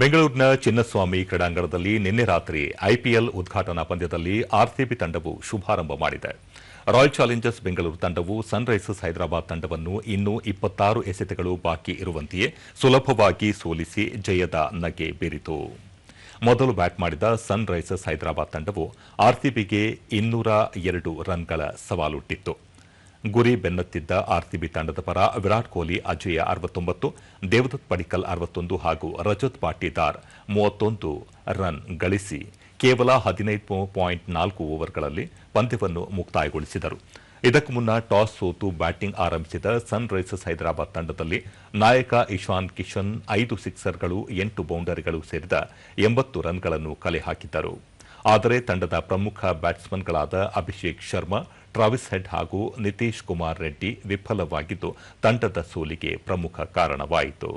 ಬೆಂಗಳೂರಿನ ಚಿನ್ನಸ್ವಾಮಿ ಕ್ರೀಡಾಂಗಣದಲ್ಲಿ ನಿನ್ನೆ ರಾತ್ರಿ ಐಪಿಎಲ್ ಉದ್ಘಾಟನಾ ಪಂದ್ಯದಲ್ಲಿ ಆರ್ಸಿಬಿ ತಂಡವು ಶುಭಾರಂಭ ಮಾಡಿದೆ. ರಾಯಲ್ ಚಾಲೆಂಜರ್ಸ್ ಬೆಂಗಳೂರು ತಂಡವು ಸನ್ರೈಸರ್ಸ್ ಹೈದರಾಬಾದ್ ತಂಡವನ್ನು ಇನ್ನೂ 26 ಎಸೆತಗಳು ಬಾಕಿ ಇರುವಂತೆಯೇ ಸುಲಭವಾಗಿ ಸೋಲಿಸಿ ಜಯದ ನಗೆ ಬೀರಿತು. ಮೊದಲು ಬ್ಯಾಟ್ ಮಾಡಿದ ಸನ್ರೈಸರ್ಸ್ ಹೈದರಾಬಾದ್ ತಂಡವು ಆರ್ಸಿಬಿಗೆ 202 ರನ್ಗಳ ಸವಾಲೊಡ್ಡಿತ್ತು. ಗುರಿ ಬೆನ್ನತ್ತಿದ್ದ ಆರ್ಸಿಬಿ ತಂಡದ ಪರ ವಿರಾಟ್ ಕೊಹ್ಲಿ ಅಜೇಯ 69, ದೇವದತ್ ಪಡಿಕ್ಕಲ್ 61 ಹಾಗೂ ರಜತ್ ಪಾಟೀದಾರ್ 31 ರನ್ ಗಳಿಸಿ ಕೇವಲ 15.4 ಓವರ್ಗಳಲ್ಲಿ ಪಂದ್ಯವನ್ನು ಮುಕ್ತಾಯಗೊಳಿಸಿದರು. ಇದಕ್ಕೂ ಮುನ್ನ ಟಾಸ್ ಸೋತು ಬ್ಯಾಟಿಂಗ್ ಆರಂಭಿಸಿದ ಸನ್ರೈಸರ್ಸ್ ಹೈದರಾಬಾದ್ ತಂಡದಲ್ಲಿ ನಾಯಕ ಇಶಾನ್ ಕಿಶನ್ 5 ಸಿಕ್ಸರ್ಗಳು 8 ಬೌಂಡರಿಗಳು ಸೇರಿದ 80 ರನ್ಗಳನ್ನು ಕಲೆ ಹಾಕಿದ್ದರು. ಆದರೆ ತಂಡದ ಪ್ರಮುಖ ಬ್ಯಾಟ್ಸ್ಮನ್ಗಳಾದ ಅಭಿಷೇಕ್ ಶರ್ಮಾ, ಟ್ರಾವಿಸ್ ಹೆಡ್ ಹಾಗೂ ನಿತೀಶ್ ಕುಮಾರ್ ರೆಡ್ಡಿ ವಿಫಲವಾಗಿದ್ದು ತಂಡದ ಸೋಲಿಗೆ ಪ್ರಮುಖ ಕಾರಣವಾಯಿತು.